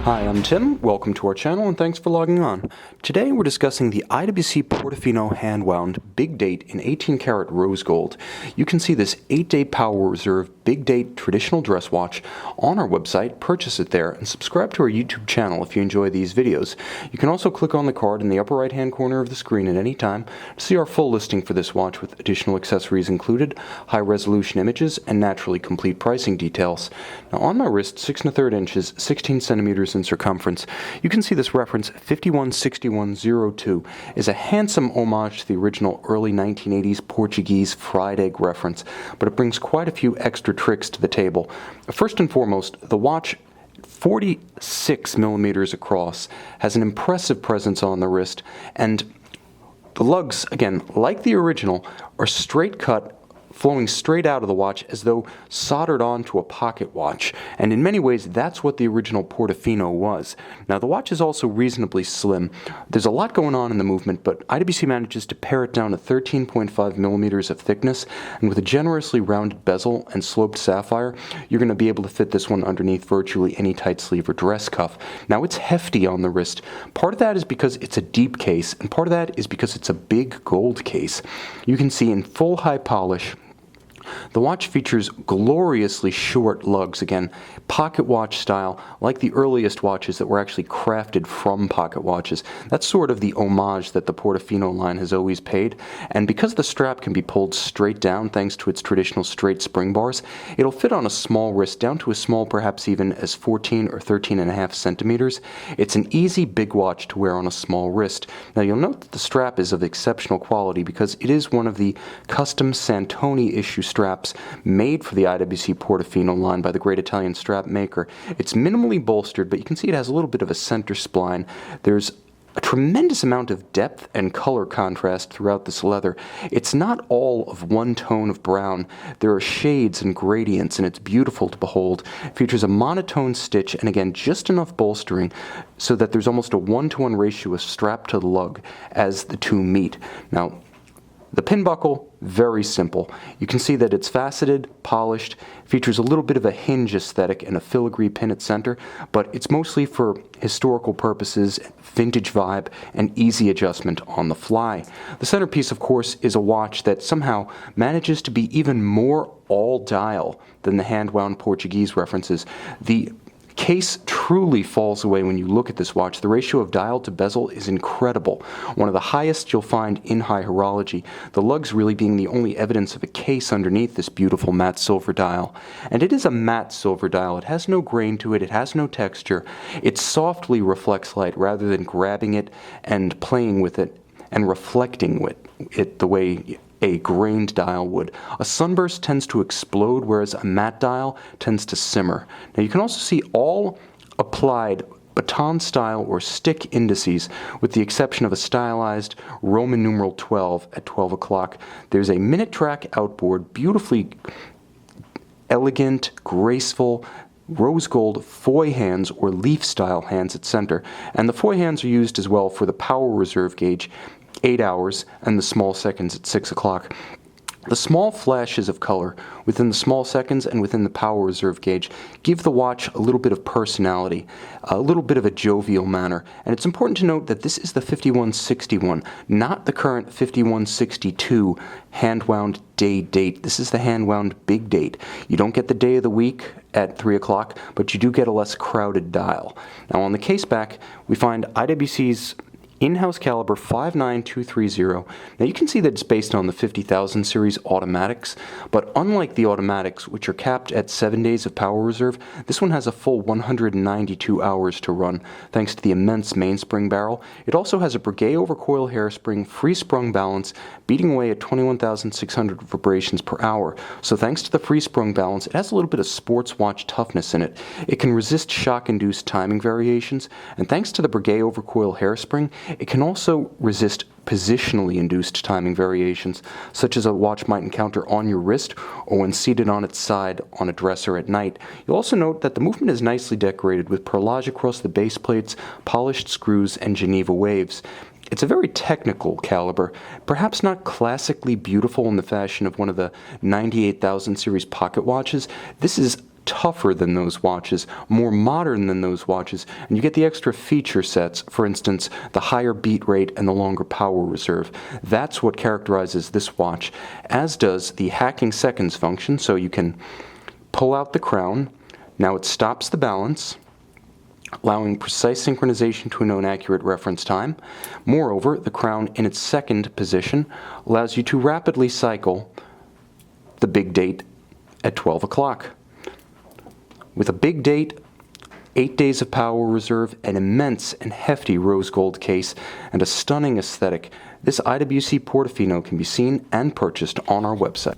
Hi, I'm Tim. Welcome to our channel and thanks for logging on. Today we're discussing the IWC Portofino hand-wound Big Date in 18-karat rose gold. You can see this 8-day Power Reserve Big Date traditional dress watch on our website, purchase it there, and subscribe to our YouTube channel if you enjoy these videos. You can also click on the card in the upper right-hand corner of the screen at any time to see our full listing for this watch with additional accessories included, high-resolution images, and naturally complete pricing details. Now on my wrist, 6 1/3 inches, 16 centimeters in circumference, you can see this reference 516102 is a handsome homage to the original early 1980s Portuguese fried egg reference, but it brings quite a few extra tricks to the table. First and foremost, the watch 46 millimeters across has an impressive presence on the wrist, and the lugs, again, like the original, are straight cut, flowing straight out of the watch as though soldered onto a pocket watch, and in many ways that's what the original Portofino was. Now the watch is also reasonably slim. There's a lot going on in the movement, but IWC manages to pare it down to 13.5 millimeters of thickness, and with a generously rounded bezel and sloped sapphire, you're going to be able to fit this one underneath virtually any tight sleeve or dress cuff. Now it's hefty on the wrist. Part of that is because it's a deep case, and part of that is because it's a big gold case. You can see in full high polish, the watch features gloriously short lugs, again, pocket watch style, like the earliest watches that were actually crafted from pocket watches. That's sort of the homage that the Portofino line has always paid, and because the strap can be pulled straight down thanks to its traditional straight spring bars, it'll fit on a small wrist down to as small perhaps even as 14 or 13.5 centimeters. It's an easy big watch to wear on a small wrist. Now you'll note that the strap is of exceptional quality because it is one of the custom Santoni issue straps made for the IWC Portofino line by the great Italian strap maker. It's minimally bolstered, but you can see it has a little bit of a center spline. There's a tremendous amount of depth and color contrast throughout this leather. It's not all of one tone of brown. There are shades and gradients, and it's beautiful to behold. It features a monotone stitch, and again, just enough bolstering so that there's almost a 1-to-1 ratio of strap to the lug as the two meet. Now, the pin buckle, very simple. You can see that it's faceted, polished, features a little bit of a hinge aesthetic and a filigree pin at center, but it's mostly for historical purposes, vintage vibe, and easy adjustment on the fly. The centerpiece, of course, is a watch that somehow manages to be even more all-dial than the hand-wound Portuguese references. The case truly falls away when you look at this watch. The ratio of dial to bezel is incredible, one of the highest you'll find in high horology, the lugs really being the only evidence of a case underneath this beautiful matte silver dial. And it is a matte silver dial. It has no grain to it, it has no texture. It softly reflects light rather than grabbing it and playing with it and reflecting with it the way a grained dial would. A sunburst tends to explode, whereas a matte dial tends to simmer. Now you can also see all applied baton style or stick indices, with the exception of a stylized Roman numeral 12 at 12 o'clock. There's a minute track outboard, beautifully elegant, graceful, rose gold foy hands or leaf style hands at center, and the foy hands are used as well for the Power Reserve gauge, 8 hours, and the small seconds at 6 o'clock. The small flashes of color within the small seconds and within the Power Reserve gauge give the watch a little bit of personality, a little bit of a jovial manner. And it's important to note that this is the 5161, not the current 5162 hand-wound day date. This is the hand-wound big date. You don't get the day of the week at 3 o'clock, but you do get a less crowded dial. Now on the case back, we find IWC's in-house caliber 59230. Now you can see that it's based on the 50,000 series automatics, but unlike the automatics, which are capped at 7 days of Power Reserve, this one has a full 192 hours to run, thanks to the immense mainspring barrel. It also has a Breguet overcoil hairspring, free sprung balance, beating away at 21,600 vibrations per hour. So thanks to the free sprung balance, it has a little bit of sports watch toughness in it. It can resist shock-induced timing variations, and thanks to the Breguet overcoil hairspring, it can also resist positionally induced timing variations, such as a watch might encounter on your wrist or when seated on its side on a dresser at night. You'll also note that the movement is nicely decorated with perlage across the base plates, polished screws, and Geneva waves. It's a very technical caliber, perhaps not classically beautiful in the fashion of one of the 98,000 series pocket watches. This is tougher than those watches, more modern than those watches, and you get the extra feature sets, for instance, the higher beat rate and the longer power reserve. That's what characterizes this watch, as does the hacking seconds function, so you can pull out the crown. Now it stops the balance, allowing precise synchronization to a known accurate reference time. Moreover, the crown in its second position allows you to rapidly cycle the big date at 12 o'clock. With a big date, 8 days of power reserve, an immense and hefty rose gold case, and a stunning aesthetic, this IWC Portofino can be seen and purchased on our website.